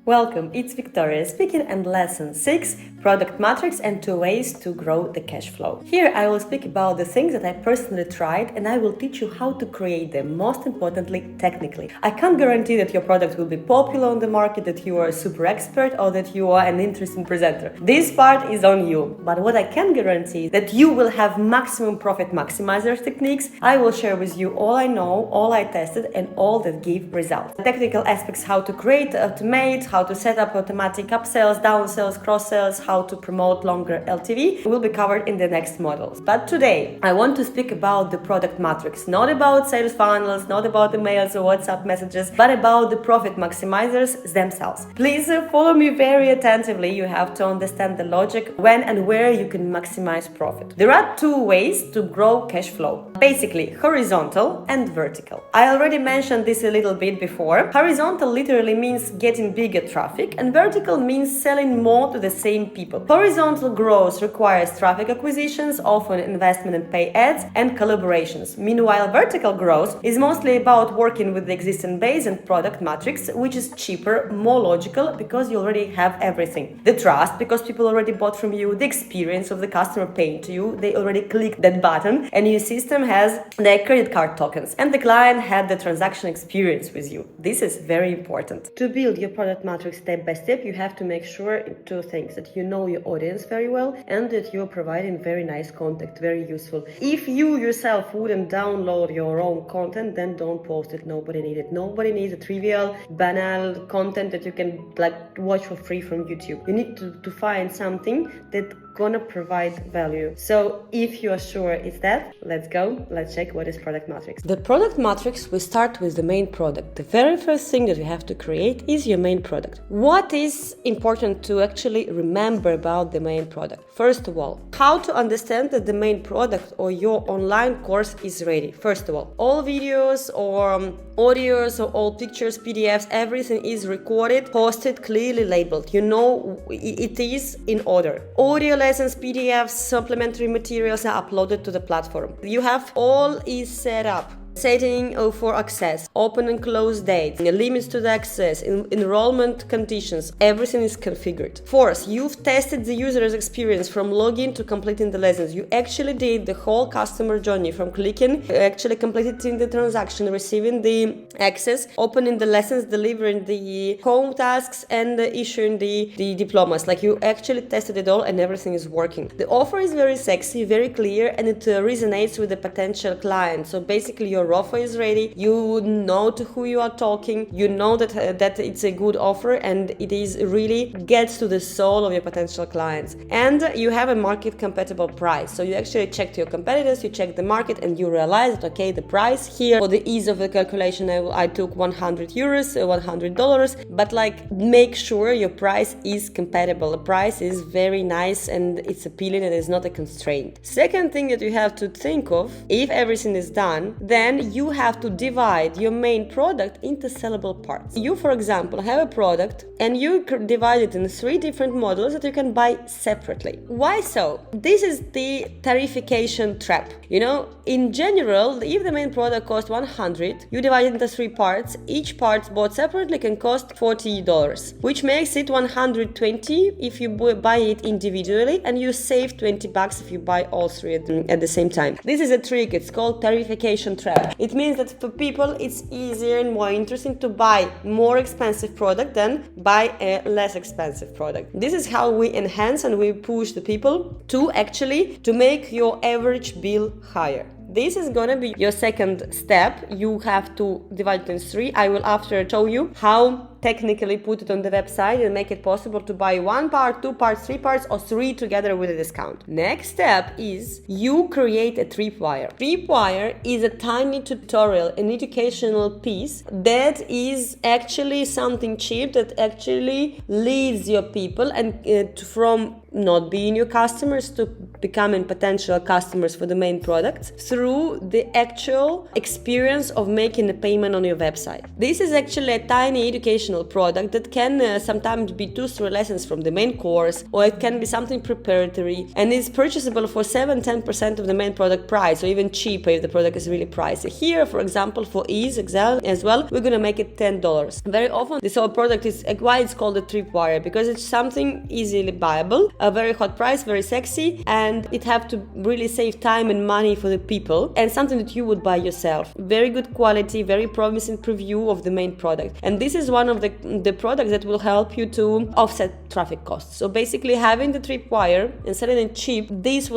Welcome, it's Victoria speaking and lesson 6, product matrix and 2 ways to grow the cash flow. Here I will speak about the things that I personally tried and I will teach you how to create them, most importantly, technically. I can't guarantee that your product will be popular on the market, that you are a super expert or that you are an interesting presenter. This part is on you, but what I can guarantee is that you will have maximum profit maximizer techniques. I will share with you all I know, all I tested and all that give results. Technical aspects, how to create, automate, how to set up automatic upsells, downsells, cross-sells, how to promote longer LTV will be covered in the next models. But today, I want to speak about the product matrix, not about sales funnels, not about emails or WhatsApp messages, but about the profit maximizers themselves. Please follow me very attentively. You have to understand the logic when and where you can maximize profit. There are 2 ways to grow cash flow. Basically, horizontal and vertical. I already mentioned this a little bit before. Horizontal literally means getting bigger traffic, and vertical means selling more to the same people. Horizontal growth requires traffic acquisitions, often investment in pay ads and collaborations. Meanwhile, vertical growth is mostly about working with the existing base and product matrix, which is cheaper, more logical because you already have everything. The trust, because people already bought from you, the experience of the customer paying to you, they already clicked that button, and your system has their credit card tokens, and the client had the transaction experience with you. This is very important. To build your product matrix step by step, you have to make sure 2 things: that you know your audience very well and that you're providing very nice content, very useful. If you yourself wouldn't download your own content, then don't post it. Nobody needs it. Nobody needs a trivial, banal content that you can watch for free from YouTube. You need to find something that gonna provide value. So if you are sure it's that, let's go. Let's check what is product matrix. The product matrix, we start with the main product. The very first thing that you have to create is your main product. What is important to actually remember about the main product? First of all, how to understand that the main product or your online course is ready. First of all videos or audios or all pictures, PDFs, everything is recorded, posted, clearly labeled. You know it is in order. Audio lessons, PDFs, supplementary materials are uploaded to the platform. You have all is set up. Setting for access, open and close dates, limits to the access, enrollment conditions, everything is configured. Fourth, you've tested the user's experience from login to completing the lessons. You actually did the whole customer journey from clicking, actually completing the transaction, receiving the access, opening the lessons, delivering the home tasks, and issuing the diplomas. You actually tested it all and everything is working. The offer is very sexy, very clear, and it resonates with the potential client. So basically your offer is ready, you know to who you are talking, you know that it's a good offer and it is really gets to the soul of your potential clients, and you have a market compatible price. So you actually checked your competitors, you checked the market, and you realize that okay, the price here, for the ease of the calculation, I took 100 euros, $100, but make sure your price is compatible. The price is very nice and it's appealing and it's not a constraint. Second thing that you have to think of, if everything is done, then you have to divide your main product into sellable parts. You, for example, have a product and you divide it in 3 different models that you can buy separately. Why so? This is the tarification trap. In general, if the main product costs 100, you divide it into 3 parts. Each part bought separately can cost $40, which makes it 120 if you buy it individually, and you save $20 if you buy all 3 at the same time. This is a trick. It's called tarification trap. It means that for people it's easier and more interesting to buy more expensive product than buy a less expensive product. This is how we enhance and we push the people to make your average bill higher. This is gonna be your second step. You have to divide it in 3. I will after show you how technically put it on the website and make it possible to buy 1 part, 2 parts, 3 parts, or 3 together with a discount. Next step is you create a Tripwire. Tripwire is a tiny tutorial, an educational piece that is actually something cheap that actually leads your people and from not being your customers to becoming potential customers for the main product through the actual experience of making a payment on your website. This is actually a tiny educational additional product that can sometimes be 2-3 lessons from the main course, or it can be something preparatory and is purchasable for 7-10% of the main product price, or even cheaper if the product is really pricey. Here, for example, for ease as well, we're gonna make it $10. Very often this whole product is why it's called a Tripwire, because it's something easily buyable, a very hot price, very sexy, and it have to really save time and money for the people, and something that you would buy yourself. Very good quality, very promising preview of the main product, and this is one of the products that will help you to offset traffic costs. So basically, having the Tripwire and selling it cheap, this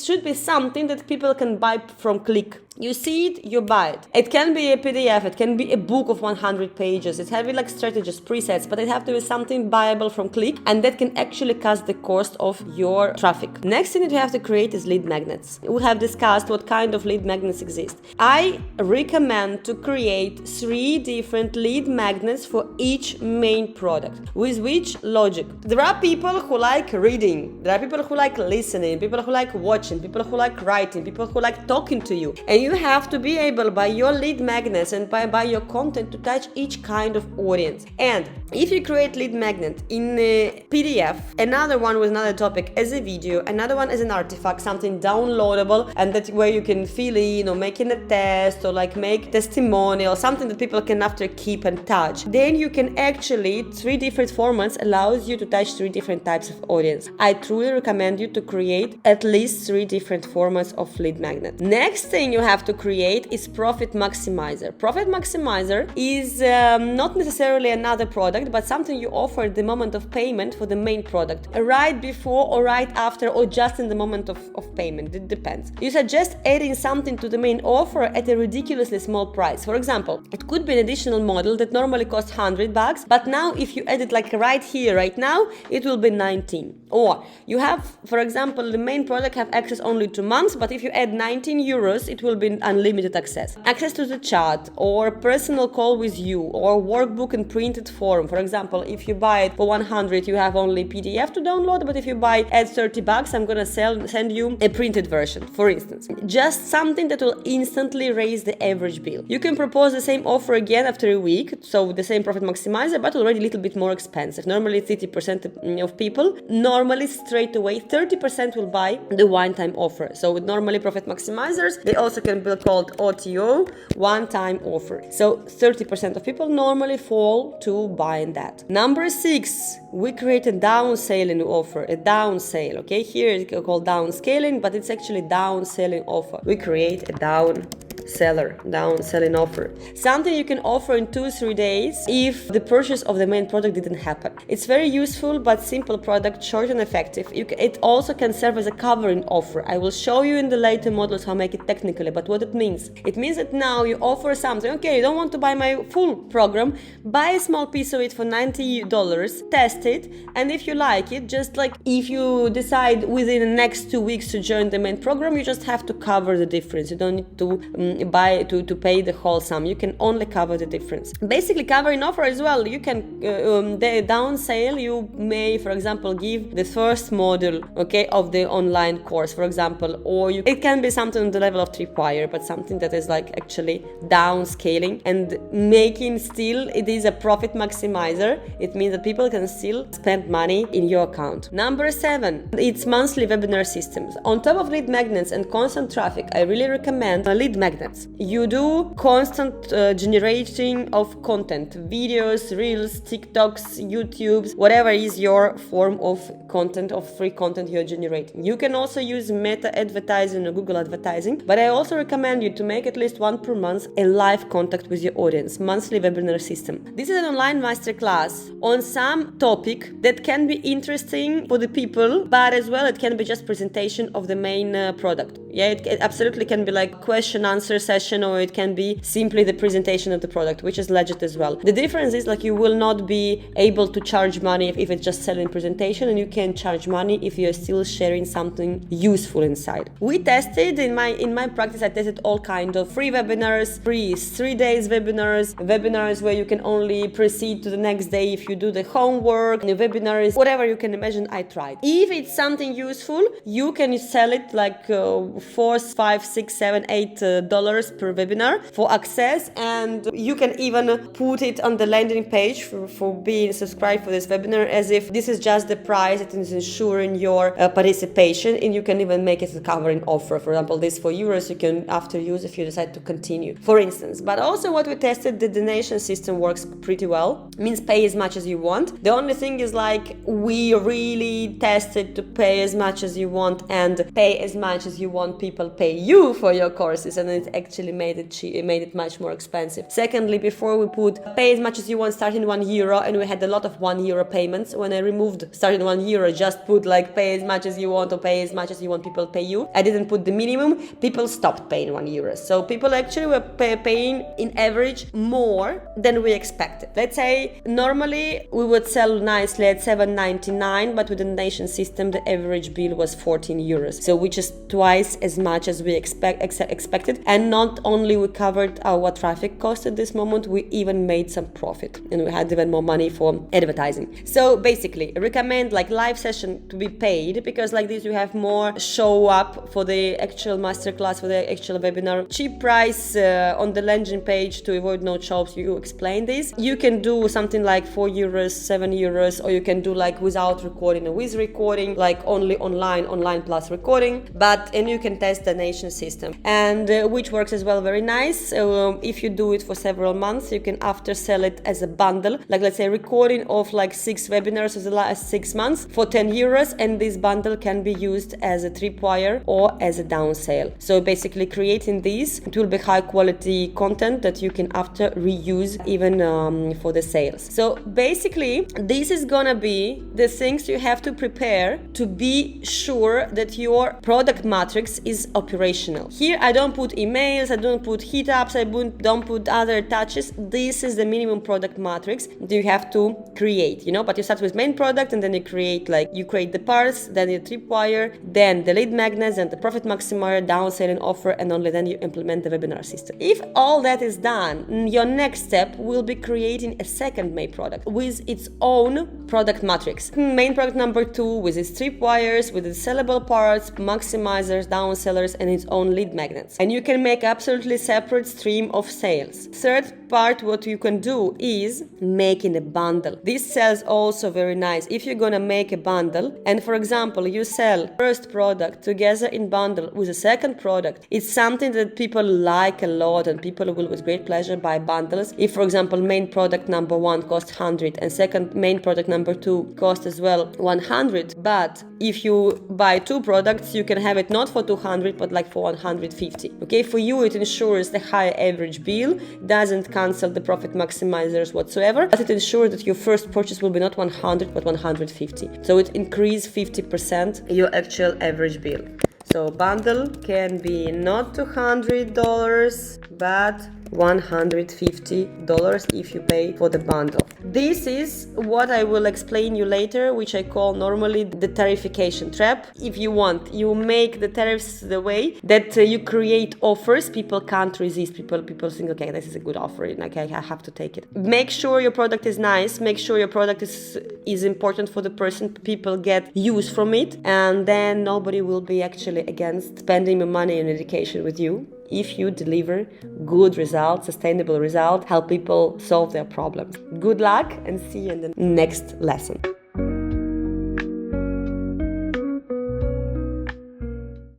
should be something that people can buy from click. You see it, you buy it. It can be a PDF, it can be a book of 100 pages, it can be like strategies, presets, but it have to be something buyable from click, and that can actually cut the cost of your traffic. Next thing that you have to create is lead magnets. We have discussed what kind of lead magnets exist. I recommend to create 3 different lead magnets for each main product. With which logic? There are people who like reading, there are people who like listening, people who like watching, people who like writing, people who like talking to you. And you have to be able, by your lead magnets and by your content, to touch each kind of audience. And if you create lead magnet in a PDF, another one with another topic as a video, another one as an artifact, something downloadable, and that where you can fill in or making a test or like make testimonial, something that people can after keep and touch, then you can actually 3 different formats allows you to touch 3 different types of audience. I truly recommend you to create at least 3 different formats of lead magnet. Next thing you have to create is profit maximizer. Profit maximizer is not necessarily another product, but something you offer at the moment of payment for the main product, right before or right after, or just in the moment of payment. It depends. You suggest adding something to the main offer at a ridiculously small price. For example, it could be an additional model that normally costs $100, but now if you add it like right here, right now, it will be 19. Or you have, for example, the main product have access only 2 months, but if you add 19 euros, it will be unlimited access. Access to the chat, or personal call with you, or workbook in printed form. For example, if you buy it for 100, you have only PDF to download, but if you buy at $30, I'm gonna send you a printed version, for instance. Just something that will instantly raise the average bill. You can propose the same offer again after a week, so the same profit maximizer, but already a little bit more expensive. Normally 30% of people, normally straight away 30% will buy the one-time offer. So with normally profit maximizers, they also can be called OTO, one-time offer. So 30% of people normally fall to buying that. Number 6, we create a down-selling offer, a down-sale. Okay, here it's called down-scaling, but it's actually down-selling offer. We create a down-selling offer. Something you can offer in 2-3 days if the purchase of the main product didn't happen. It's very useful but simple product, short and effective. It also can serve as a covering offer. I will show you in the later models how to make it technically, but what it means. It means that now you offer something. Okay, you don't want to buy my full program, buy a small piece of it for $90, test it, and if you like it, just like if you decide within the next 2 weeks to join the main program, you just have to cover the difference. You don't need to pay the whole sum. You can only cover the difference. Basically, covering offer as well. You can the down sale. You may, for example, give the first module, okay, of the online course, for example, or it can be something on the level of Tripwire, but something that is like actually downscaling and making still it is a profit maximizer. It means that people can still spend money in your account. Number 7, it's monthly webinar systems. On top of lead magnets and constant traffic, I really recommend lead magnets. You do constant generating of content, videos, reels, TikToks, YouTubes, whatever is your form of content, of free content you're generating. You can also use Meta advertising or Google advertising, but I also recommend you to make at least 1 per month a live contact with your audience, monthly webinar system. This is an online masterclass on some topic that can be interesting for the people, but as well it can be just presentation of the main product. Yeah, it absolutely can be like question answer session, or it can be simply the presentation of the product, which is legit as well. The difference is like you will not be able to charge money if it's just selling presentation, and you can charge money if you're still sharing something useful inside. We tested in my practice, I tested all kind of free webinars, free 3 days webinars where you can only proceed to the next day if you do the homework, the webinars, whatever you can imagine, I tried. If it's something useful, you can sell it like $4, $5, $6, $7, $8 per webinar for access, and you can even put it on the landing page for being subscribed for this webinar as if this is just the price that is ensuring your participation, and you can even make it a covering offer. For example, this €4 you can after use if you decide to continue, for instance. But also what we tested, the donation system works pretty well. It means pay as much as you want. The only thing is like we really tested to pay as much as you want and pay as much as you want people pay you for your courses, and it actually made it much more expensive. Secondly, before we put pay as much as you want starting €1, and we had a lot of €1 payments. When I removed starting €1, just put like pay as much as you want or pay as much as you want people pay you. I didn't put the minimum. People stopped paying €1. So people actually were paying in average more than we expected. Let's say normally we would sell nicely at $7.99, but with the donation system the average bill was €14, so which is twice as much as we expected. And not only we covered our traffic cost at this moment, we even made some profit, and we had even more money for advertising. So basically I recommend like live session to be paid, because like this you have more show up for the actual masterclass, for the actual webinar. Cheap price on the landing page to avoid no shops, you explain this. You can do something like €4, €7, or you can do like without recording or with recording, like only online plus recording. And you can test the donation system, and which works as well very nice. If you do it for several months, you can after sell it as a bundle, like let's say recording of like 6 webinars for the last 6 months for €10, and this bundle can be used as a Tripwire or as a down sale. So basically creating these, it will be high quality content that you can after reuse even for the sales. So basically this is gonna be the things you have to prepare to be sure that your product matrix is operational. Here I don't put emails, I don't put hit ups, I don't put other touches. This is the minimum product matrix that you have to create, but you start with main product, and then you create the parts, then your Tripwire, then the lead magnets, and the profit maximizer, down selling offer, and only then you implement the webinar system. If all that is done, your next step will be creating a second main product with its own product matrix. Main product number 2 with its Tripwires, with its sellable parts, maximizers, down sellers, and its own lead magnets. And you can make absolutely separate stream of sales. Third part, what you can do is making a bundle. This sells also very nice. If you're gonna make a bundle, and for example you sell first product together in bundle with a second product, it's something that people like a lot, and people will with great pleasure buy bundles. If for example main product number 1 costs 100 and second main product number 2 costs as well 100, but if you buy 2 products you can have it not for 200 but like for 150. Okay, for you it ensures the high average bill, doesn't cancel the profit maximizers whatsoever, but it ensures that your first purchase will be not 100 but 150. So it increases 50% your actual average bill. So bundle can be not $200 but $150 if you pay for the bundle. This is what I will explain you later, which I call normally the tarification trap. If you want, you make the tariffs the way that you create offers people can't resist. People think, okay, this is a good offer, and okay, I have to take it. Make sure your product is nice, make sure your product is important for the person, people get use from it, and then nobody will be actually against spending money in education with you if you deliver good results, sustainable results, help people solve their problems. Good luck, and see you in the next lesson.